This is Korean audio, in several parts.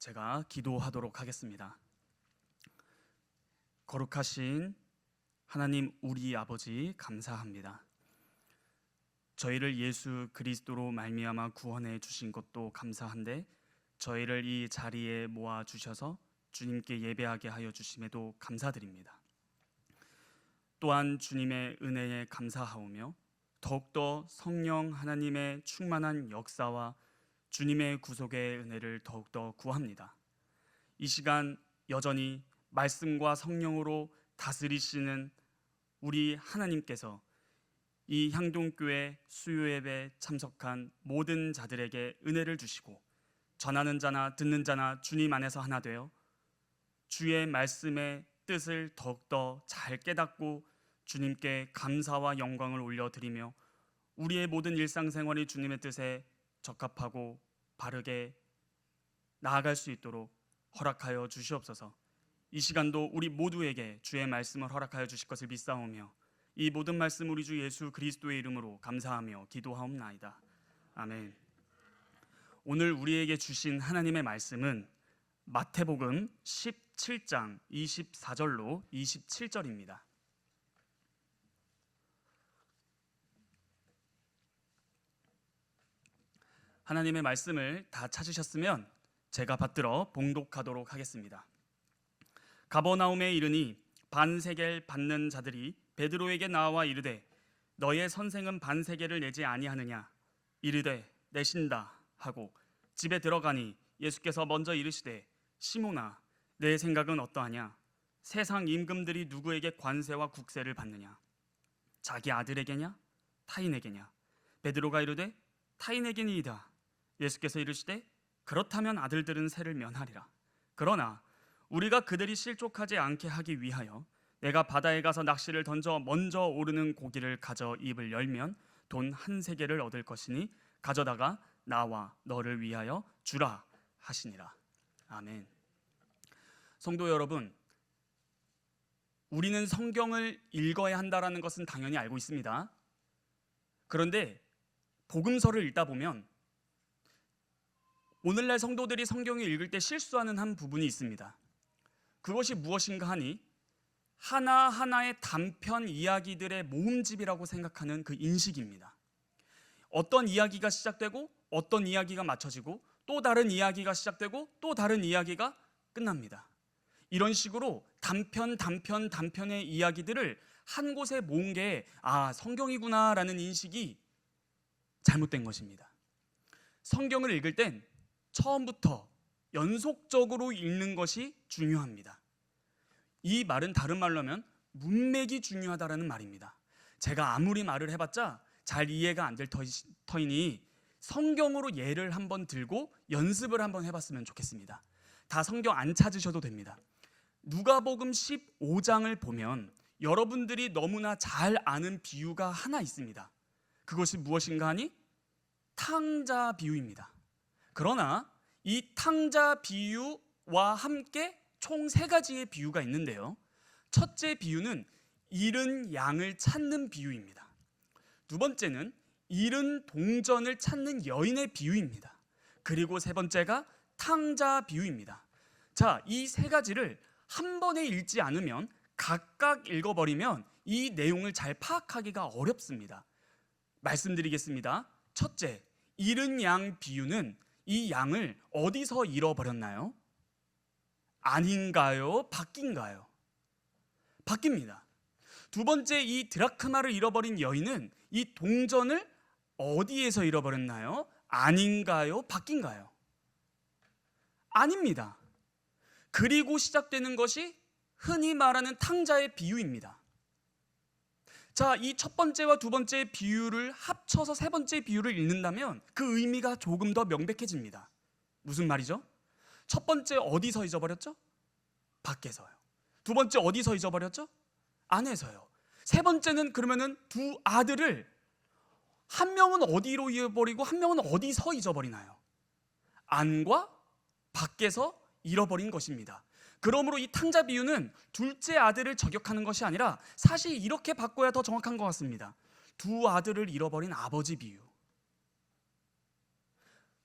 제가 기도하도록 하겠습니다. 거룩하신 하나님 우리 아버지 감사합니다. 저희를 예수 그리스도로 말미암아 구원해 주신 것도 감사한데 저희를 이 자리에 모아 주셔서 주님께 예배하게 하여 주심에도 감사드립니다. 또한 주님의 은혜에 감사하오며 더욱더 성령 하나님의 충만한 역사와 주님의 구속의 은혜를 더욱더 구합니다. 이 시간 여전히 말씀과 성령으로 다스리시는 우리 하나님께서 이 향동교회 수요예배에 참석한 모든 자들에게 은혜를 주시고 전하는 자나 듣는 자나 주님 안에서 하나 되어 주의 말씀의 뜻을 더욱더 잘 깨닫고 주님께 감사와 영광을 올려드리며 우리의 모든 일상생활이 주님의 뜻에 적합하고 바르게 나아갈 수 있도록 허락하여 주시옵소서. 이 시간도 우리 모두에게 주의 말씀을 허락하여 주실 것을 믿사오며 이 모든 말씀 우리 주 예수 그리스도의 이름으로 감사하며 기도하옵나이다. 아멘. 오늘 우리에게 주신 하나님의 말씀은 마태복음 17장 24절로 27절입니다. 하나님의 말씀을 다 찾으셨으면 제가 받들어 봉독하도록 하겠습니다. 가버나움에 이르니 반세겔 받는 자들이 베드로에게 나와 이르되 너의 선생은 반세겔을 내지 아니하느냐? 이르되 내신다 하고 집에 들어가니 예수께서 먼저 이르시되 시몬아 내 생각은 어떠하냐? 세상 임금들이 누구에게 관세와 국세를 받느냐? 자기 아들에게냐? 타인에게냐? 베드로가 이르되 타인에게니이다. 예수께서 이르시되 그렇다면 아들들은 세를 면하리라. 그러나 우리가 그들이 실족하지 않게 하기 위하여 내가 바다에 가서 낚시를 던져 먼저 오르는 고기를 가져 입을 열면 돈 한 세겔을 얻을 것이니 가져다가 나와 너를 위하여 주라 하시니라. 아멘. 성도 여러분, 우리는 성경을 읽어야 한다는 것은 당연히 알고 있습니다. 그런데 복음서를 읽다 보면 오늘날 성도들이 성경을 읽을 때 실수하는 한 부분이 있습니다. 그것이 무엇인가 하니 하나하나의 단편 이야기들의 모음집이라고 생각하는 그 인식입니다. 어떤 이야기가 시작되고 어떤 이야기가 맞춰지고 또 다른 이야기가 시작되고 또 다른 이야기가 끝납니다. 이런 식으로 단편의 이야기들을 한 곳에 모은 게 성경이구나라는 인식이 잘못된 것입니다. 성경을 읽을 땐 처음부터 연속적으로 읽는 것이 중요합니다. 이 말은 다른 말로 하면 문맥이 중요하다는 말입니다. 제가 아무리 말을 해봤자 잘 이해가 안 될 터이니 성경으로 예를 한번 들고 연습을 한번 해봤으면 좋겠습니다. 다 성경 안 찾으셔도 됩니다. 누가복음 15장을 보면 여러분들이 너무나 잘 아는 비유가 하나 있습니다. 그것이 무엇인가 하니 탕자 비유입니다. 그러나 이 탕자 비유와 함께 총 3가지의 비유가 있는데요. 첫째 비유는 잃은 양을 찾는 비유입니다. 두 번째는 잃은 동전을 찾는 여인의 비유입니다. 그리고 세 번째가 탕자 비유입니다. 자, 이 3가지를 한 번에 읽지 않으면 각각 읽어버리면 이 내용을 잘 파악하기가 어렵습니다. 말씀드리겠습니다. 첫째, 잃은 양 비유는 이 양을 어디서 잃어버렸나요? 아닌가요? 바뀐가요? 바뀝니다. 두 번째, 이 드라크마를 잃어버린 여인은 이 동전을 어디에서 잃어버렸나요? 아닌가요? 바뀐가요? 아닙니다. 그리고 시작되는 것이 흔히 말하는 탕자의 비유입니다. 자, 이 첫 번째와 두 번째 비유를 합쳐서 세 번째 비유를 읽는다면 그 의미가 조금 더 명백해집니다. 무슨 말이죠? 첫 번째 어디서 잊어버렸죠? 밖에서요. 두 번째 어디서 잊어버렸죠? 안에서요. 세 번째는 그러면은 두 아들을 한 명은 어디로 잃어버리고 한 명은 어디서 잊어버리나요? 안과 밖에서 잃어버린 것입니다. 그러므로 이 탕자 비유는 둘째 아들을 저격하는 것이 아니라 사실 이렇게 바꿔야 더 정확한 것 같습니다. 두 아들을 잃어버린 아버지 비유.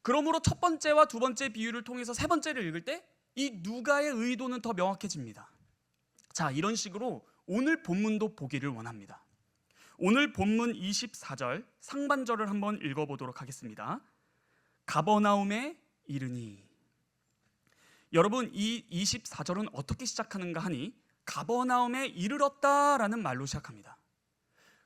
그러므로 첫 번째와 두 번째 비유를 통해서 세 번째를 읽을 때 이 누가의 의도는 더 명확해집니다. 자, 이런 식으로 오늘 본문도 보기를 원합니다. 오늘 본문 24절 상반절을 한번 읽어보도록 하겠습니다. 가버나움에 이르니. 여러분, 이 24절은 어떻게 시작하는가 하니 가버나움에 이르렀다라는 말로 시작합니다.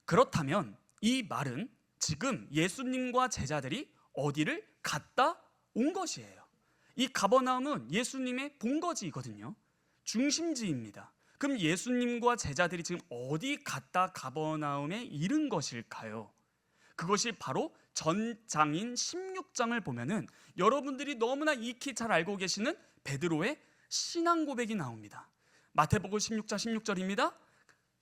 그렇다면 이 말은 지금 예수님과 제자들이 어디를 갔다 온 것이에요. 이 가버나움은 예수님의 본거지이거든요. 중심지입니다. 그럼 예수님과 제자들이 지금 어디 갔다 가버나움에 이른 것일까요? 그것이 바로 전장인 16장을 보면은 여러분들이 너무나 익히 잘 알고 계시는 베드로의 신앙 고백이 나옵니다. 마태복음 16장 16절입니다.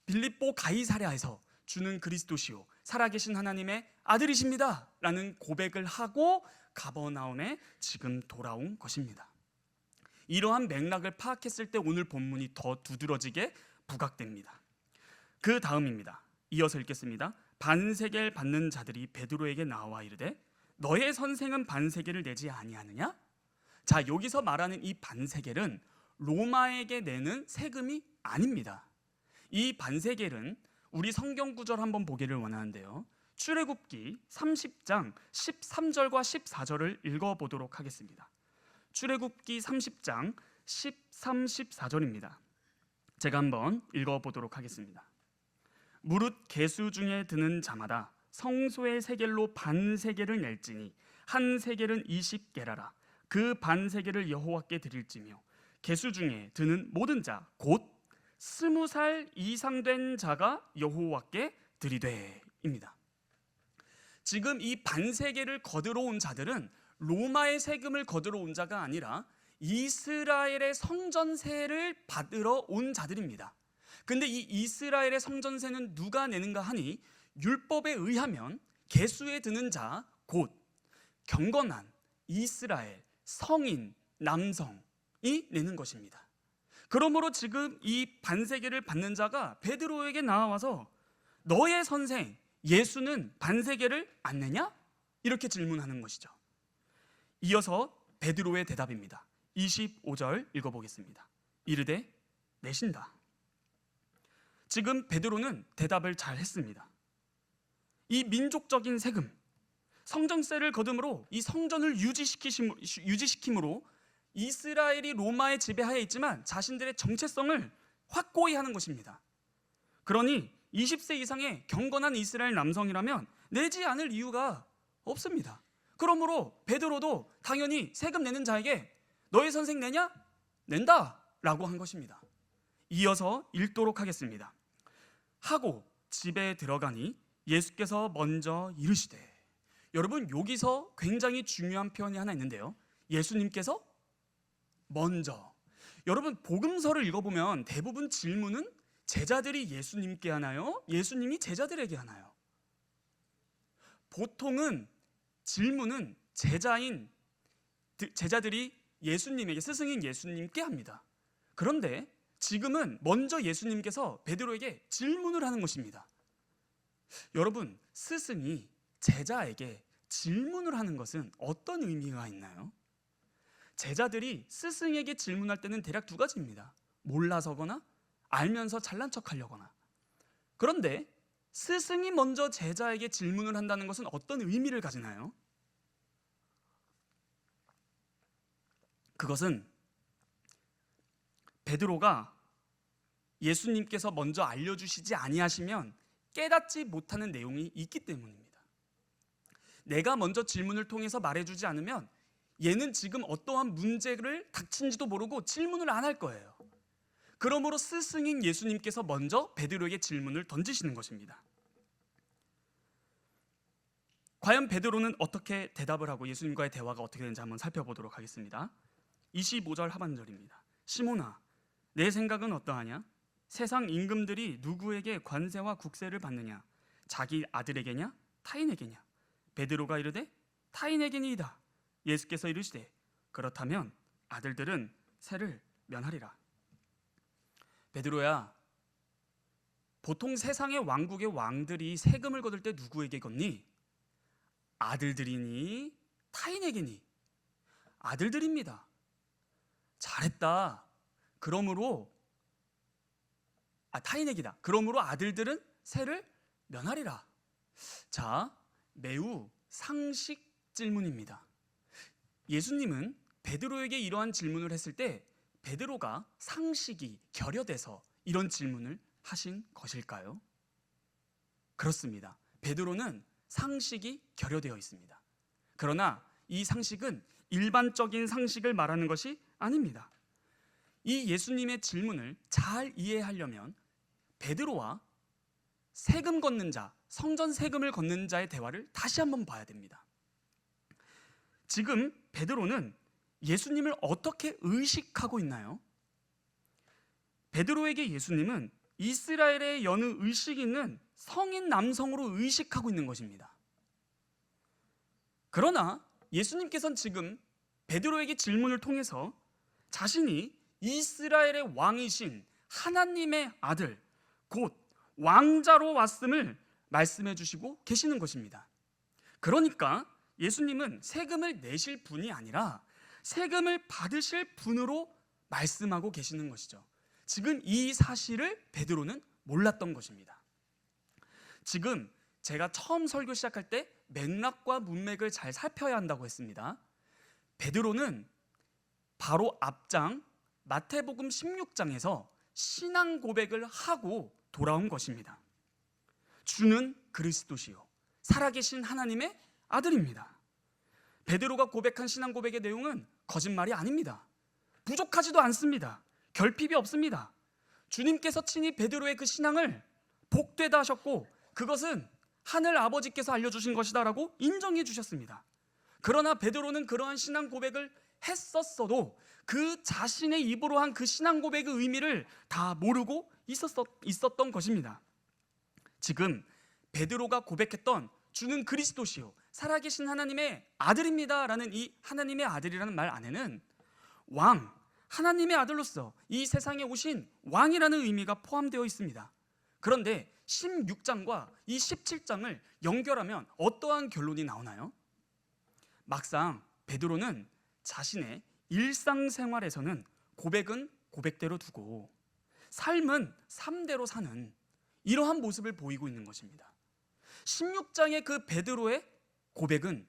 빌립보 가이사랴에서 주는 그리스도시요 살아계신 하나님의 아들이십니다 라는 고백을 하고 가버나움에 지금 돌아온 것입니다. 이러한 맥락을 파악했을 때 오늘 본문이 더 두드러지게 부각됩니다. 그 다음입니다. 이어서 읽겠습니다. 반세겔 받는 자들이 베드로에게 나와 이르되 너의 선생은 반세겔을 내지 아니하느냐? 자, 여기서 말하는 이 반세겔은 로마에게 내는 세금이 아닙니다. 이 반세겔은 우리 성경 구절 한번 보기를 원하는데요. 출애굽기 30장 13절과 14절을 읽어보도록 하겠습니다. 출애굽기 30장 13, 14절입니다. 제가 한번 읽어보도록 하겠습니다. 무릇 계수 중에 드는 자마다 성소의 세겔로 반세겔을 낼지니 한 세겔은 20게라라. 그 반세겔을 여호와께 드릴지며 계수 중에 드는 모든 자 곧 20살 이상 된 자가 여호와께 드리되입니다. 지금 이 반세겔을 거두러 온 자들은 로마의 세금을 거두러 온 자가 아니라 이스라엘의 성전세를 받으러 온 자들입니다. 근데 이 이스라엘의 성전세는 누가 내는가 하니 율법에 의하면 계수에 드는 자 곧 경건한 이스라엘 성인 남성이 내는 것입니다. 그러므로 지금 이 반세겔을 받는 자가 베드로에게 나와서 너의 선생 예수는 반세겔을 안 내냐? 이렇게 질문하는 것이죠. 이어서 베드로의 대답입니다. 25절 읽어보겠습니다. 이르되 내신다. 지금 베드로는 대답을 잘 했습니다. 이 민족적인 세금, 성전세를 거둠으로 이 성전을 유지시킴으로 이스라엘이 로마의 지배하에 있지만 자신들의 정체성을 확고히 하는 것입니다. 그러니 20세 이상의 경건한 이스라엘 남성이라면 내지 않을 이유가 없습니다. 그러므로 베드로도 당연히 세금 내는 자에게 너의 선생 내냐? 낸다 라고 한 것입니다. 이어서 읽도록 하겠습니다. 하고 집에 들어가니 예수께서 먼저 이르시되. 여러분, 여기서 굉장히 중요한 표현이 하나 있는데요. 예수님께서 먼저. 여러분, 복음서를 읽어보면 대부분 질문은 제자들이 예수님께 하나요? 예수님이 제자들에게 하나요? 보통은 질문은 제자들이 예수님에게, 스승인 예수님께 합니다. 그런데 지금은 먼저 예수님께서 베드로에게 질문을 하는 것입니다. 여러분, 스승이 제자에게 질문을 하는 것은 어떤 의미가 있나요? 제자들이 스승에게 질문할 때는 대략 두 가지입니다. 몰라서거나 알면서 잘난 척하려거나. 그런데 스승이 먼저 제자에게 질문을 한다는 것은 어떤 의미를 가지나요? 그것은 베드로가 예수님께서 먼저 알려주시지 아니하시면 깨닫지 못하는 내용이 있기 때문입니다. 내가 먼저 질문을 통해서 말해주지 않으면 얘는 지금 어떠한 문제를 닥친지도 모르고 질문을 안 할 거예요. 그러므로 스승인 예수님께서 먼저 베드로에게 질문을 던지시는 것입니다. 과연 베드로는 어떻게 대답을 하고 예수님과의 대화가 어떻게 되는지 한번 살펴보도록 하겠습니다. 25절 하반절입니다. 시몬아, 내 생각은 어떠하냐? 세상 임금들이 누구에게 관세와 국세를 받느냐? 자기 아들에게냐? 타인에게냐? 베드로가 이르되 타인에게니이다. 예수께서 이르시되 그렇다면 아들들은 세를 면하리라. 베드로야, 보통 세상의 왕국의 왕들이 세금을 거둘 때 누구에게 걷니? 아들들이니 타인에게니? 아들들입니다. 잘했다. 그러므로 타인에게다. 그러므로 아들들은 세를 면하리라. 자, 매우 상식 질문입니다. 예수님은 베드로에게 이러한 질문을 했을 때 베드로가 상식이 결여돼서 이런 질문을 하신 것일까요? 그렇습니다. 베드로는 상식이 결여되어 있습니다. 그러나 이 상식은 일반적인 상식을 말하는 것이 아닙니다. 이 예수님의 질문을 잘 이해하려면 베드로와 세금 걷는 자, 성전 세금을 걷는 자의 대화를 다시 한번 봐야 됩니다. 지금 베드로는 예수님을 어떻게 의식하고 있나요? 베드로에게 예수님은 이스라엘의 여느 의식 있는 성인 남성으로 의식하고 있는 것입니다. 그러나 예수님께서는 지금 베드로에게 질문을 통해서 자신이 이스라엘의 왕이신 하나님의 아들, 곧 왕자로 왔음을 말씀해 주시고 계시는 것입니다. 그러니까 예수님은 세금을 내실 분이 아니라 세금을 받으실 분으로 말씀하고 계시는 것이죠. 지금 이 사실을 베드로는 몰랐던 것입니다. 지금 제가 처음 설교 시작할 때 맥락과 문맥을 잘 살펴야 한다고 했습니다. 베드로는 바로 앞장 마태복음 16장에서 신앙 고백을 하고 돌아온 것입니다. 주는 그리스도시요 살아계신 하나님의 아들입니다. 베드로가 고백한 신앙 고백의 내용은 거짓말이 아닙니다. 부족하지도 않습니다. 결핍이 없습니다. 주님께서 친히 베드로의 그 신앙을 복되다 하셨고 그것은 하늘 아버지께서 알려주신 것이다 라고 인정해 주셨습니다. 그러나 베드로는 그러한 신앙 고백을 했었어도 그 자신의 입으로 한 그 신앙 고백의 의미를 다 모르고 있었던 것입니다. 지금 베드로가 고백했던 주는 그리스도시요 살아계신 하나님의 아들입니다 라는 이 하나님의 아들이라는 말 안에는 왕, 하나님의 아들로서 이 세상에 오신 왕이라는 의미가 포함되어 있습니다. 그런데 16장과 이 17장을 연결하면 어떠한 결론이 나오나요? 막상 베드로는 자신의 일상생활에서는 고백은 고백대로 두고 삶은 삶대로 사는 이러한 모습을 보이고 있는 것입니다. 16장의 그 베드로의 고백은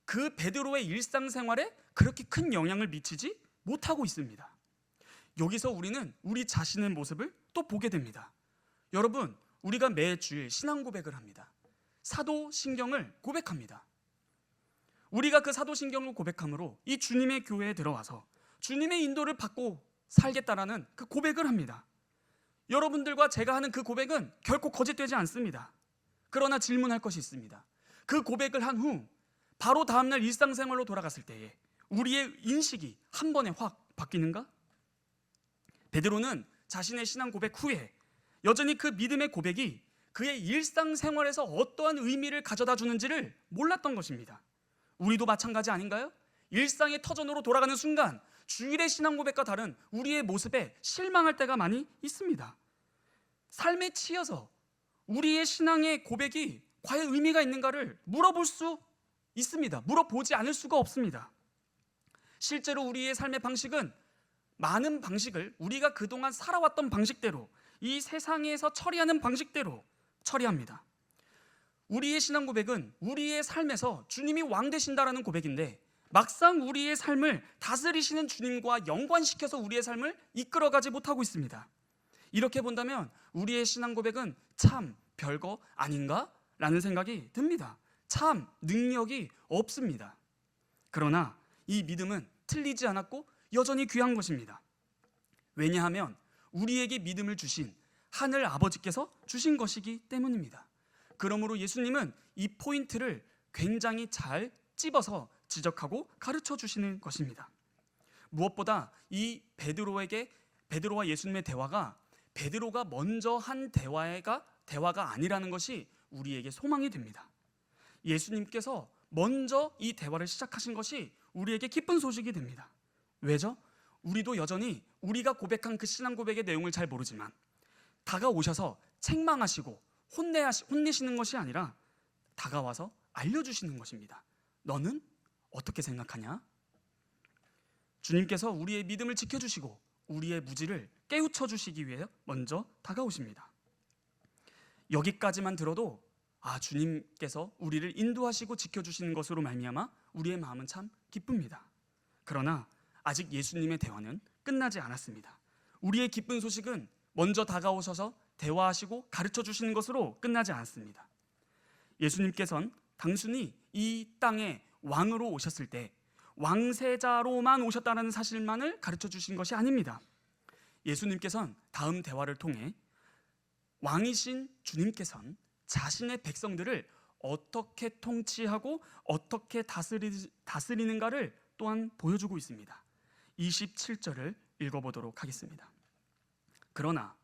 그 베드로의 일상생활에 그렇게 큰 영향을 미치지 못하고 있습니다. 여기서 우리는 우리 자신의 모습을 또 보게 됩니다. 여러분, 우리가 매주일 신앙 고백을 합니다. 사도신경을 고백합니다. 우리가 그 사도신경을 고백함으로 이 주님의 교회에 들어와서 주님의 인도를 받고 살겠다라는 그 고백을 합니다. 여러분들과 제가 하는 그 고백은 결코 거짓되지 않습니다. 그러나 질문할 것이 있습니다. 그 고백을 한 후 바로 다음날 일상생활로 돌아갔을 때에 우리의 인식이 한 번에 확 바뀌는가? 베드로는 자신의 신앙 고백 후에 여전히 그 믿음의 고백이 그의 일상생활에서 어떠한 의미를 가져다 주는지를 몰랐던 것입니다. 우리도 마찬가지 아닌가요? 일상의 터전으로 돌아가는 순간 주일의 신앙 고백과 다른 우리의 모습에 실망할 때가 많이 있습니다. 삶에 치여서 우리의 신앙의 고백이 과연 의미가 있는가를 물어볼 수 있습니다. 물어보지 않을 수가 없습니다. 실제로 우리의 삶의 방식은 많은 방식을 우리가 그동안 살아왔던 방식대로 이 세상에서 처리하는 방식대로 처리합니다. 우리의 신앙 고백은 우리의 삶에서 주님이 왕 되신다라는 고백인데 막상 우리의 삶을 다스리시는 주님과 연관시켜서 우리의 삶을 이끌어가지 못하고 있습니다. 이렇게 본다면 우리의 신앙 고백은 참 별거 아닌가? 라는 생각이 듭니다. 참 능력이 없습니다. 그러나 이 믿음은 틀리지 않았고 여전히 귀한 것입니다. 왜냐하면 우리에게 믿음을 주신 하늘 아버지께서 주신 것이기 때문입니다. 그러므로 예수님은 이 포인트를 굉장히 잘 찝어서 지적하고 가르쳐 주시는 것입니다. 무엇보다 이 베드로와 예수님의 대화가 베드로가 먼저 한 대화가 아니라는 것이 우리에게 소망이 됩니다. 예수님께서 먼저 이 대화를 시작하신 것이 우리에게 기쁜 소식이 됩니다. 왜죠? 우리도 여전히 우리가 고백한 그 신앙 고백의 내용을 잘 모르지만 다가오셔서 책망하시고 혼내시는 것이 아니라 다가와서 알려주시는 것입니다. 너는 어떻게 생각하냐? 주님께서 우리의 믿음을 지켜주시고 우리의 무지를 깨우쳐 주시기 위해 먼저 다가오십니다. 여기까지만 들어도 주님께서 우리를 인도하시고 지켜주시는 것으로 말미암아 우리의 마음은 참 기쁩니다. 그러나 아직 예수님의 대화는 끝나지 않았습니다. 우리의 기쁜 소식은 먼저 다가오셔서 대화하시고 가르쳐 주시는 것으로 끝나지 않았습니다. 예수님께서는 단순히 이 땅에 왕으로 오셨을 때 왕세자로만 오셨다는 사실만을 가르쳐 주신 것이 아닙니다. 예수님께서는 다음 대화를 통해 왕이신 주님께서는 자신의 백성들을 어떻게 통치하고 어떻게 다스리는가를 또한 보여주고 있습니다. 27절을 읽어보도록 하겠습니다. 그러나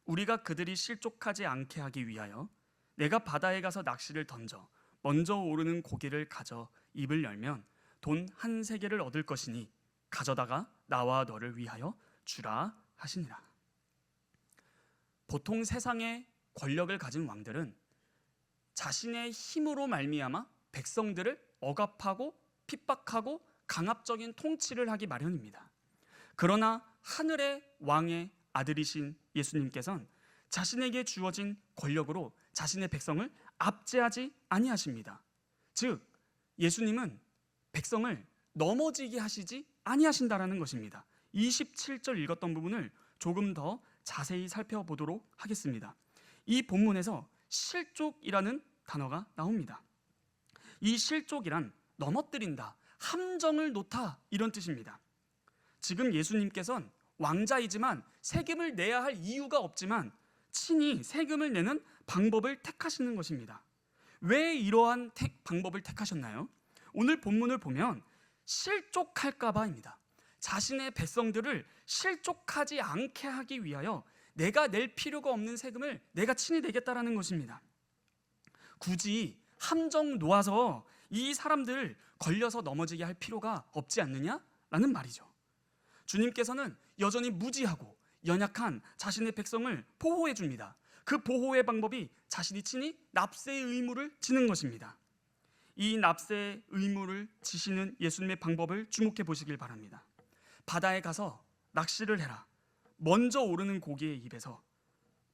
우리가 그들이 실족하지 않게 하기 위하여 내가 바다에 가서 낚시를 던져 먼저 오르는 고기를 가져 입을 열면 돈 한 세겔을 얻을 것이니 가져다가 나와 너를 위하여 주라 하시니라. 보통 세상의 권력을 가진 왕들은 자신의 힘으로 말미암아 백성들을 억압하고 핍박하고 강압적인 통치를 하기 마련입니다. 그러나 하늘의 왕의 아들이신 예수님께서는 자신에게 주어진 권력으로 자신의 백성을 압제하지 아니하십니다. 즉 예수님은 백성을 넘어지게 하시지 아니하신다라는 것입니다. 27절 읽었던 부분을 조금 더 자세히 살펴보도록 하겠습니다. 이 본문에서 실족이라는 단어가 나옵니다. 이 실족이란 넘어뜨린다, 함정을 놓다 이런 뜻입니다. 지금 예수님께서는 왕자이지만 세금을 내야 할 이유가 없지만 친히 세금을 내는 방법을 택하시는 것입니다. 왜 이러한 방법을 택하셨나요? 오늘 본문을 보면 실족할까 봐입니다. 자신의 백성들을 실족하지 않게 하기 위하여 내가 낼 필요가 없는 세금을 내가 친히 내겠다라는 것입니다. 굳이 함정 놓아서 이 사람들 걸려서 넘어지게 할 필요가 없지 않느냐라는 말이죠. 주님께서는 여전히 무지하고 연약한 자신의 백성을 보호해 줍니다. 그 보호의 방법이 자신이 친히 납세의 의무를 지는 것입니다. 이 납세의 의무를 지시는 예수님의 방법을 주목해 보시길 바랍니다. 바다에 가서 낚시를 해라. 먼저 오르는 고기의 입에서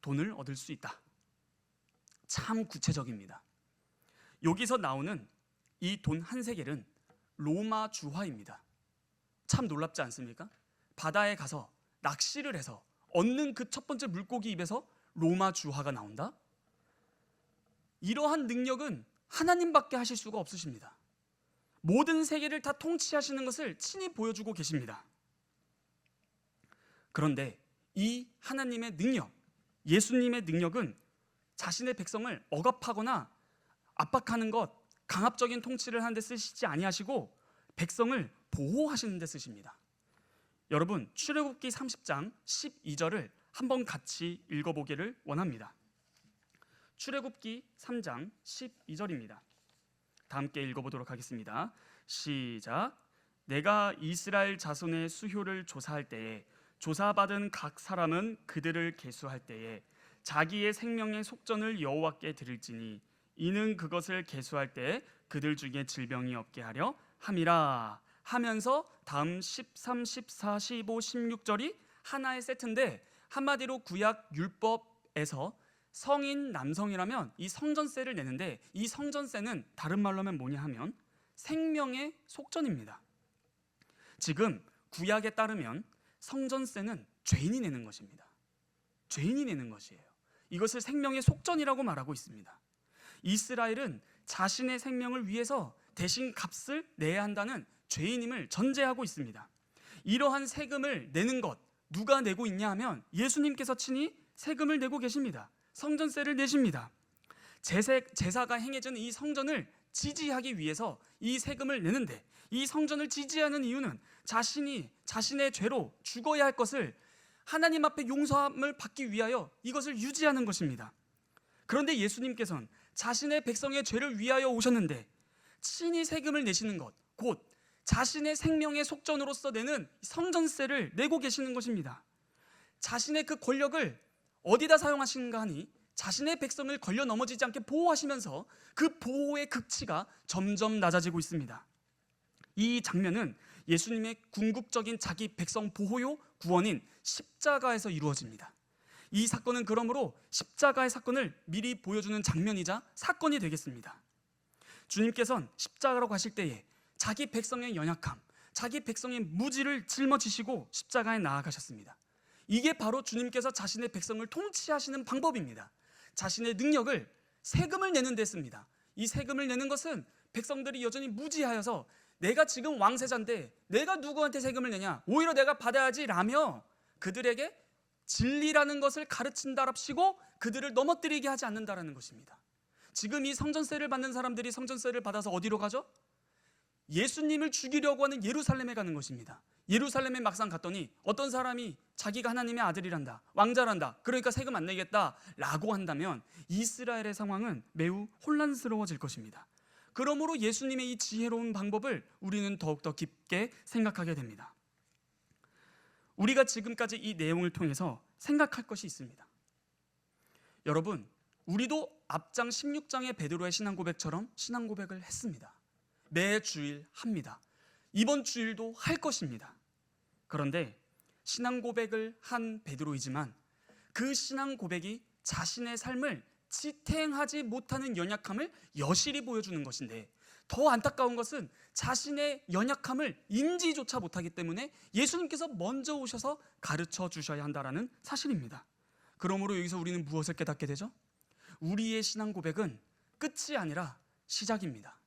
돈을 얻을 수 있다. 참 구체적입니다. 여기서 나오는 이 돈 한 세겔은 로마 주화입니다. 참 놀랍지 않습니까? 바다에 가서 낚시를 해서 얻는 그 첫 번째 물고기 입에서 로마 주화가 나온다? 이러한 능력은 하나님밖에 하실 수가 없으십니다. 모든 세계를 다 통치하시는 것을 친히 보여주고 계십니다. 그런데 이 하나님의 능력, 예수님의 능력은 자신의 백성을 억압하거나 압박하는 것, 강압적인 통치를 하는 데 쓰시지 아니하시고 백성을 보호하시는 데 쓰십니다. 여러분, 출애굽기 30장 12절을 한번 같이 읽어보기를 원합니다. 출애굽기 3장 12절입니다. 다 함께 읽어보도록 하겠습니다. 시작. 내가 이스라엘 자손의 수효를 조사할 때에 조사받은 각 사람은 그들을 계수할 때에 자기의 생명의 속전을 여호와께 드릴지니 이는 그것을 계수할 때 그들 중에 질병이 없게 하려 함이라 하면서 다음 13, 14, 15, 16절이 하나의 세트인데 한마디로 구약 율법에서 성인 남성이라면 이 성전세를 내는데 이 성전세는 다른 말로 하면 뭐냐 하면 생명의 속전입니다. 지금 구약에 따르면 성전세는 죄인이 내는 것입니다. 죄인이 내는 것이에요. 이것을 생명의 속전이라고 말하고 있습니다. 이스라엘은 자신의 생명을 위해서 대신 값을 내야 한다는 죄인임을 전제하고 있습니다. 이러한 세금을 내는 것 누가 내고 있냐 하면 예수님께서 친히 세금을 내고 계십니다. 성전세를 내십니다. 제사가 행해지는 이 성전을 지지하기 위해서 이 세금을 내는데 이 성전을 지지하는 이유는 자신이 자신의 죄로 죽어야 할 것을 하나님 앞에 용서함을 받기 위하여 이것을 유지하는 것입니다. 그런데 예수님께서는 자신의 백성의 죄를 위하여 오셨는데 친히 세금을 내시는 것, 곧 자신의 생명의 속전으로서 내는 성전세를 내고 계시는 것입니다. 자신의 그 권력을 어디다 사용하시는가 하니 자신의 백성을 걸려 넘어지지 않게 보호하시면서 그 보호의 극치가 점점 낮아지고 있습니다. 이 장면은 예수님의 궁극적인 자기 백성 보호요 구원인 십자가에서 이루어집니다. 이 사건은 그러므로 십자가의 사건을 미리 보여주는 장면이자 사건이 되겠습니다. 주님께서는 십자가로 가실 때에 자기 백성의 연약함, 자기 백성의 무지를 짊어지시고 십자가에 나아가셨습니다. 이게 바로 주님께서 자신의 백성을 통치하시는 방법입니다. 자신의 능력을 세금을 내는 데 씁니다. 이 세금을 내는 것은 백성들이 여전히 무지하여서 내가 지금 왕세자인데 내가 누구한테 세금을 내냐, 오히려 내가 받아야지 라며 그들에게 진리라는 것을 가르친다랍시고 그들을 넘어뜨리게 하지 않는다라는 것입니다. 지금 이 성전세를 받는 사람들이 성전세를 받아서 어디로 가죠? 예수님을 죽이려고 하는 예루살렘에 가는 것입니다. 예루살렘에 막상 갔더니 어떤 사람이 자기가 하나님의 아들이란다, 왕자란다, 그러니까 세금 안 내겠다 라고 한다면 이스라엘의 상황은 매우 혼란스러워질 것입니다. 그러므로 예수님의 이 지혜로운 방법을 우리는 더욱더 깊게 생각하게 됩니다. 우리가 지금까지 이 내용을 통해서 생각할 것이 있습니다. 여러분, 우리도 앞장 16장의 베드로의 신앙 고백처럼 신앙 고백을 했습니다. 매 주일 합니다. 이번 주일도 할 것입니다. 그런데 신앙 고백을 한 베드로이지만 그 신앙 고백이 자신의 삶을 지탱하지 못하는 연약함을 여실히 보여주는 것인데, 더 안타까운 것은 자신의 연약함을 인지조차 못하기 때문에 예수님께서 먼저 오셔서 가르쳐 주셔야 한다는 사실입니다. 그러므로 여기서 우리는 무엇을 깨닫게 되죠? 우리의 신앙 고백은 끝이 아니라 시작입니다.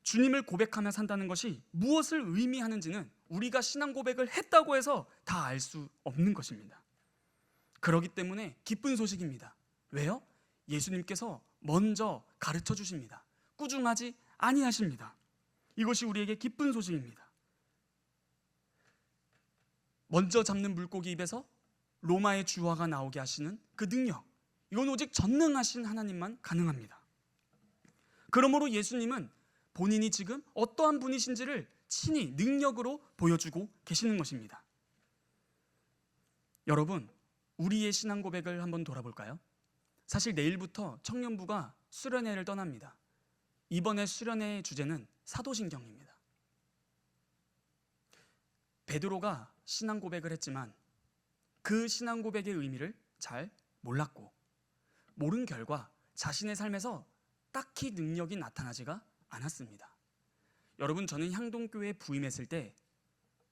주님을 고백하며 산다는 것이 무엇을 의미하는지는 우리가 신앙 고백을 했다고 해서 다 알 수 없는 것입니다. 그렇기 때문에 기쁜 소식입니다. 왜요? 예수님께서 먼저 가르쳐 주십니다. 꾸중하지 아니하십니다. 이것이 우리에게 기쁜 소식입니다. 먼저 잡는 물고기 입에서 로마의 주화가 나오게 하시는 그 능력, 이건 오직 전능하신 하나님만 가능합니다. 그러므로 예수님은 본인이 지금 어떠한 분이신지를 친히 능력으로 보여주고 계시는 것입니다. 여러분, 우리의 신앙 고백을 한번 돌아볼까요? 사실 내일부터 청년부가 수련회를 떠납니다. 이번에 수련회의 주제는 사도신경입니다. 베드로가 신앙 고백을 했지만 그 신앙 고백의 의미를 잘 몰랐고, 모른 결과 자신의 삶에서 딱히 능력이 나타나지가 않았습니다. 여러분, 저는 향동교회에 부임했을 때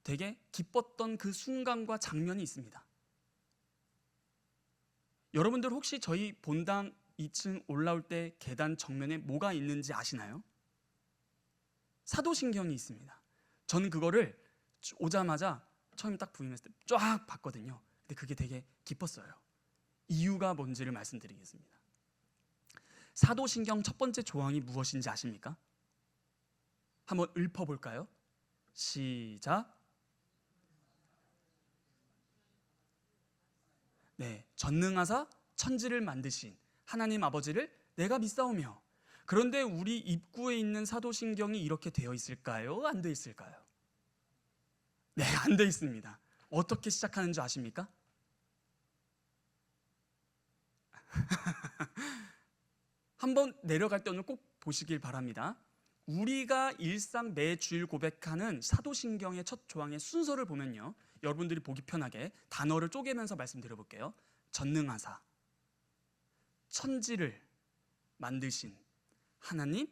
되게 기뻤던 그 순간과 장면이 있습니다. 여러분들 혹시 저희 본당 2층 올라올 때 계단 정면에 뭐가 있는지 아시나요? 사도신경이 있습니다. 저는 그거를 오자마자 처음 딱 부임했을 때 쫙 봤거든요. 근데 그게 되게 기뻤어요. 이유가 뭔지를 말씀드리겠습니다. 사도신경 첫 번째 조항이 무엇인지 아십니까? 한번 읊어볼까요? 시작. 네, 전능하사 천지를 만드신 하나님 아버지를 내가 믿사오며. 그런데 우리 입구에 있는 사도신경이 이렇게 되어 있을까요? 안 되어 있을까요? 네, 안 되어 있습니다. 어떻게 시작하는 줄 아십니까? 한번 내려갈 때 오늘 꼭 보시길 바랍니다. 우리가 일상 매주일 고백하는 사도신경의 첫 조항의 순서를 보면요, 여러분들이 보기 편하게 단어를 쪼개면서 말씀드려볼게요. 전능하사, 천지를 만드신 하나님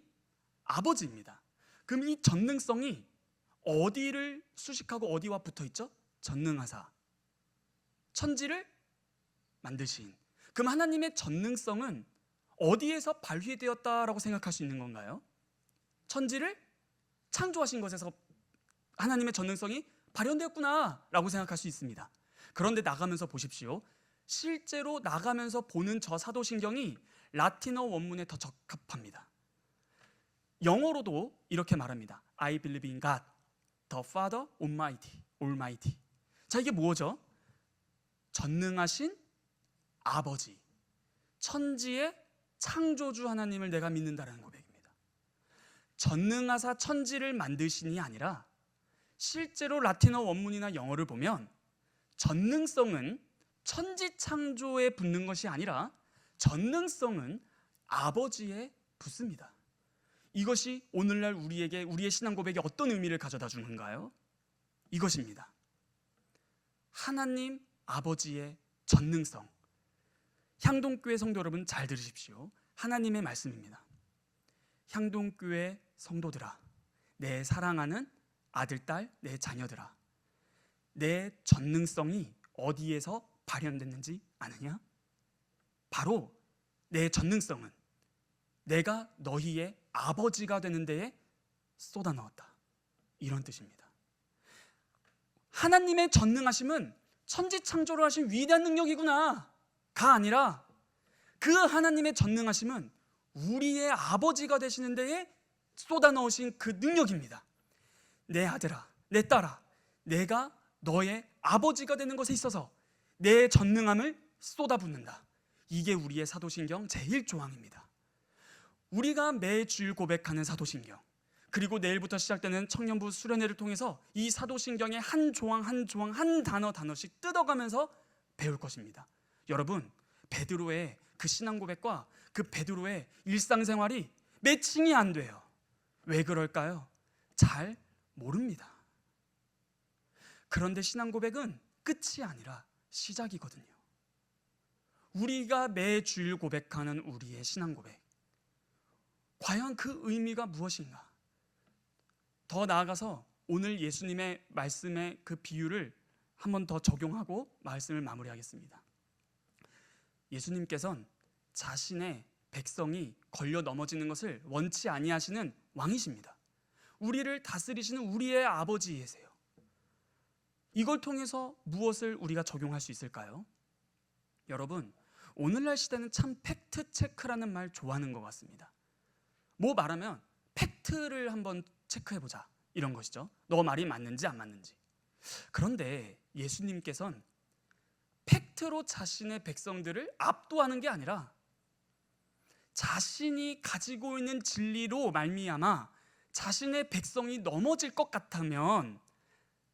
아버지입니다. 그럼 이 전능성이 어디를 수식하고 어디와 붙어있죠? 전능하사, 천지를 만드신. 그럼 하나님의 전능성은 어디에서 발휘되었다라고 생각할 수 있는 건가요? 천지를 창조하신 것에서 하나님의 전능성이 발현되었구나 라고 생각할 수 있습니다. 그런데 나가면서 보십시오. 실제로 나가면서 보는 저 사도신경이 라틴어 원문에 더 적합합니다. 영어로도 이렇게 말합니다. I believe in God, the Father Almighty. 자, 이게 뭐죠? 전능하신 아버지, 천지의 창조주 하나님을 내가 믿는다라는 고백입니다. 전능하사 천지를 만드신이 아니라, 실제로 라틴어 원문이나 영어를 보면 전능성은 천지 창조에 붙는 것이 아니라 전능성은 아버지에 붙습니다. 이것이 오늘날 우리에게 우리의 신앙 고백에 어떤 의미를 가져다 주는가요? 이것입니다. 하나님 아버지의 전능성. 향동교회 성도 여러분 잘 들으십시오. 하나님의 말씀입니다. 향동교회 성도들아, 내 사랑하는 아들, 딸, 내 자녀들아, 내 전능성이 어디에서 발현됐는지 아느냐? 바로 내 전능성은 내가 너희의 아버지가 되는 데에 쏟아 넣었다. 이런 뜻입니다. 하나님의 전능하심은 천지창조를 하신 위대한 능력이구나 가 아니라, 그 하나님의 전능하심은 우리의 아버지가 되시는 데에 쏟아 넣으신 그 능력입니다. 내 아들아, 내 딸아, 내가 너의 아버지가 되는 것에 있어서 내 전능함을 쏟아붓는다. 이게 우리의 사도신경 제1조항입니다. 우리가 매주일 고백하는 사도신경, 그리고 내일부터 시작되는 청년부 수련회를 통해서 이 사도신경의 한 조항 한 조항, 한 단어 단어씩 뜯어가면서 배울 것입니다. 여러분, 베드로의 그 신앙 고백과 그 베드로의 일상생활이 매칭이 안 돼요. 왜 그럴까요? 잘 모릅니다. 그런데 신앙 고백은 끝이 아니라 시작이거든요. 우리가 매주일 고백하는 우리의 신앙 고백, 과연 그 의미가 무엇인가? 더 나아가서 오늘 예수님의 말씀의 그 비유를 한 번 더 적용하고 말씀을 마무리하겠습니다. 예수님께서는 자신의 백성이 걸려 넘어지는 것을 원치 아니하시는 왕이십니다. 우리를 다스리시는 우리의 아버지이세요. 이걸 통해서 무엇을 우리가 적용할 수 있을까요? 여러분, 오늘날 시대는 참 팩트 체크라는 말 좋아하는 것 같습니다. 뭐 말하면 팩트를 한번 체크해보자, 이런 것이죠. 너 말이 맞는지 안 맞는지. 그런데 예수님께서는 팩트로 자신의 백성들을 압도하는 게 아니라 자신이 가지고 있는 진리로 말미암아 자신의 백성이 넘어질 것 같으면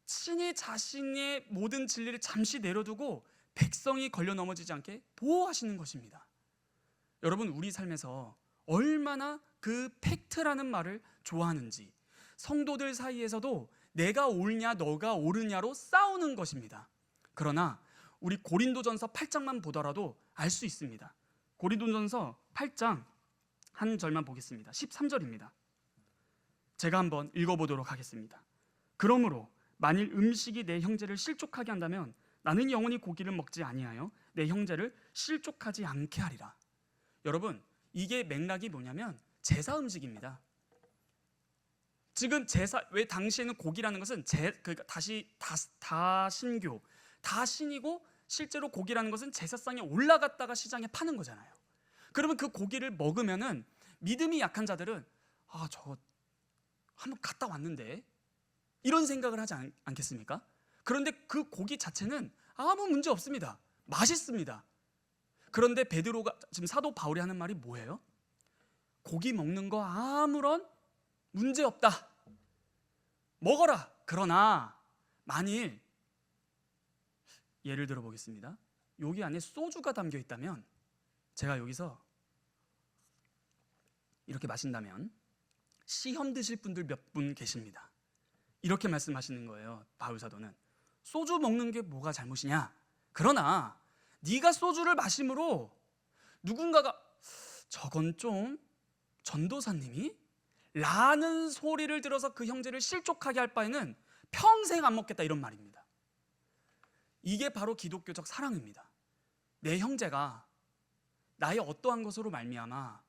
친히 자신의 모든 진리를 잠시 내려두고 백성이 걸려 넘어지지 않게 보호하시는 것입니다. 여러분, 우리 삶에서 얼마나 그 팩트라는 말을 좋아하는지, 성도들 사이에서도 내가 옳냐 너가 옳으냐로 싸우는 것입니다. 그러나 우리 고린도전서 8장만 보더라도 알 수 있습니다. 고린도전서 8장 한 절만 보겠습니다. 13절입니다. 제가 한번 읽어보도록 하겠습니다. 그러므로 만일 음식이 내 형제를 실족하게 한다면 나는 영원히 고기를 먹지 아니하여 내 형제를 실족하지 않게 하리라. 여러분, 이게 맥락이 뭐냐면 제사 음식입니다. 지금 제사, 왜 당시에는 고기라는 것은 다신교, 다신이고 실제로 고기라는 것은 제사상에 올라갔다가 시장에 파는 거잖아요. 그러면 그 고기를 먹으면은 믿음이 약한 자들은 저거 한번 갔다 왔는데 이런 생각을 하지 않겠습니까? 그런데 그 고기 자체는 아무 문제 없습니다. 맛있습니다. 그런데 베드로가, 지금 사도 바울이 하는 말이 뭐예요? 고기 먹는 거 아무런 문제 없다. 먹어라. 그러나 만일 예를 들어 보겠습니다. 여기 안에 소주가 담겨 있다면, 제가 여기서 이렇게 마신다면 시험 드실 분들 몇 분 계십니다. 이렇게 말씀하시는 거예요. 바울 사도는 소주 먹는 게 뭐가 잘못이냐? 그러나 네가 소주를 마심으로 누군가가 저건 좀 전도사님이? 라는 소리를 들어서 그 형제를 실족하게 할 바에는 평생 안 먹겠다, 이런 말입니다. 이게 바로 기독교적 사랑입니다. 내 형제가 나의 어떠한 것으로 말미암아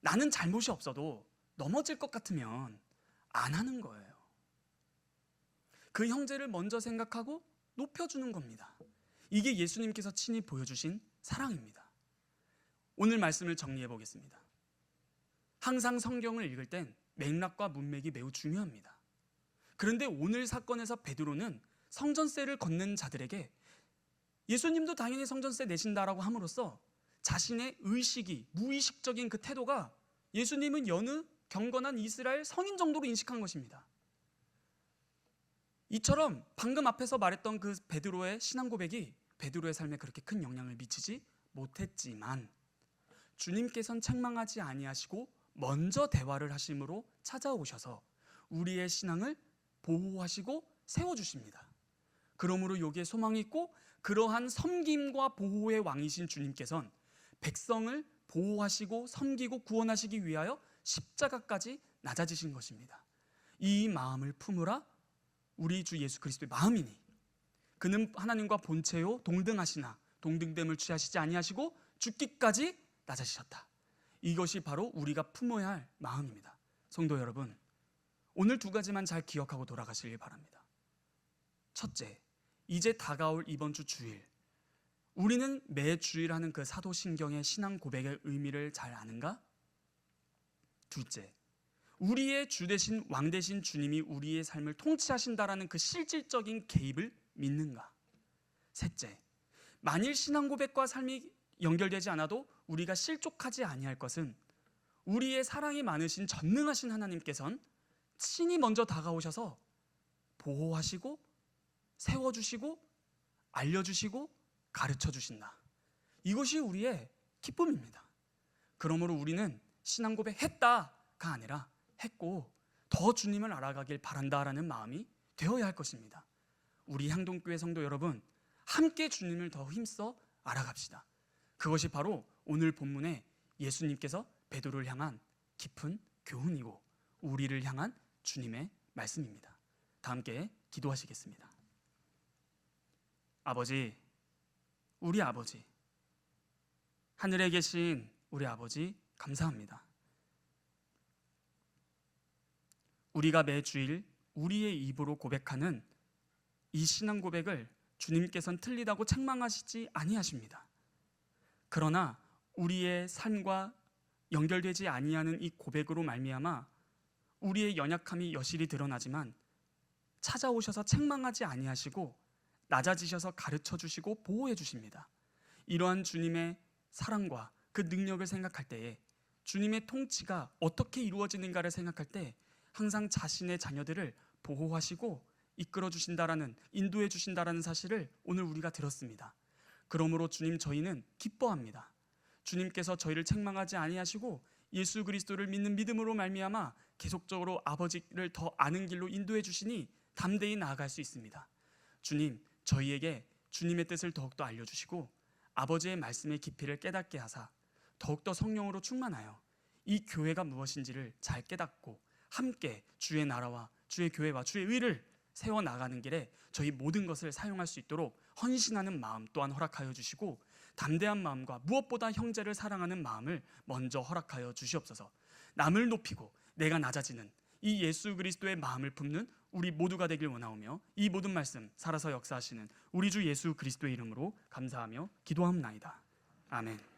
나는 잘못이 없어도 넘어질 것 같으면 안 하는 거예요. 그 형제를 먼저 생각하고 높여주는 겁니다. 이게 예수님께서 친히 보여주신 사랑입니다. 오늘 말씀을 정리해 보겠습니다. 항상 성경을 읽을 땐 맥락과 문맥이 매우 중요합니다. 그런데 오늘 사건에서 베드로는 성전세를 걷는 자들에게 예수님도 당연히 성전세 내신다라고 함으로써 자신의 의식이, 무의식적인 그 태도가 예수님은 여느 경건한 이스라엘 성인 정도로 인식한 것입니다. 이처럼 방금 앞에서 말했던 그 베드로의 신앙 고백이 베드로의 삶에 그렇게 큰 영향을 미치지 못했지만 주님께서는 책망하지 아니하시고 먼저 대화를 하심으로 찾아오셔서 우리의 신앙을 보호하시고 세워주십니다. 그러므로 여기에 소망이 있고, 그러한 섬김과 보호의 왕이신 주님께서는 백성을 보호하시고 섬기고 구원하시기 위하여 십자가까지 낮아지신 것입니다. 이 마음을 품으라 우리 주 예수 그리스도의 마음이니 그는 하나님과 본체요 동등하시나 동등됨을 취하시지 아니하시고 죽기까지 낮아지셨다. 이것이 바로 우리가 품어야 할 마음입니다. 성도 여러분, 오늘 두 가지만 잘 기억하고 돌아가시길 바랍니다. 첫째, 이제 다가올 이번 주 주일, 우리는 매 주일 하는 그 사도신경의 신앙 고백의 의미를 잘 아는가? 둘째, 우리의 주 되신 왕 되신 주님이 우리의 삶을 통치하신다라는 그 실질적인 개입을 믿는가? 셋째, 만일 신앙 고백과 삶이 연결되지 않아도 우리가 실족하지 아니할 것은 우리의 사랑이 많으신 전능하신 하나님께서는 친히 먼저 다가오셔서 보호하시고 세워주시고 알려주시고 가르쳐주신다. 이것이 우리의 기쁨입니다. 그러므로 우리는 신앙 고백했다가 아니라 했고 더 주님을 알아가길 바란다라는 마음이 되어야 할 것입니다. 우리 향동교회 성도 여러분, 함께 주님을 더 힘써 알아갑시다. 그것이 바로 오늘 본문에 예수님께서 베드로를 향한 깊은 교훈이고 우리를 향한 주님의 말씀입니다. 다 함께 기도하시겠습니다. 아버지, 우리 아버지, 하늘에 계신 우리 아버지 감사합니다. 우리가 매주일 우리의 입으로 고백하는 이 신앙 고백을 주님께서는 틀리다고 책망하시지 아니하십니다. 그러나 우리의 삶과 연결되지 아니하는 이 고백으로 말미암아 우리의 연약함이 여실히 드러나지만 찾아오셔서 책망하지 아니하시고 낮아지셔서 가르쳐 주시고 보호해 주십니다. 이러한 주님의 사랑과 그 능력을 생각할 때에 주님의 통치가 어떻게 이루어지는가를 생각할 때 항상 자신의 자녀들을 보호하시고 이끌어 주신다라는, 인도해 주신다라는 사실을 오늘 우리가 들었습니다. 그러므로 주님, 저희는 기뻐합니다. 주님께서 저희를 책망하지 아니하시고 예수 그리스도를 믿는 믿음으로 말미암아 계속적으로 아버지를 더 아는 길로 인도해 주시니 담대히 나아갈 수 있습니다. 주님, 저희에게 주님의 뜻을 더욱더 알려주시고 아버지의 말씀의 깊이를 깨닫게 하사 더욱더 성령으로 충만하여 이 교회가 무엇인지를 잘 깨닫고 함께 주의 나라와 주의 교회와 주의 의를 세워나가는 길에 저희 모든 것을 사용할 수 있도록 헌신하는 마음 또한 허락하여 주시고 담대한 마음과 무엇보다 형제를 사랑하는 마음을 먼저 허락하여 주시옵소서. 남을 높이고 내가 낮아지는 이 예수 그리스도의 마음을 품는 우리 모두가 되길 원하오며 이 모든 말씀 살아서 역사하시는 우리 주 예수 그리스도의 이름으로 감사하며 기도합나이다. 아멘.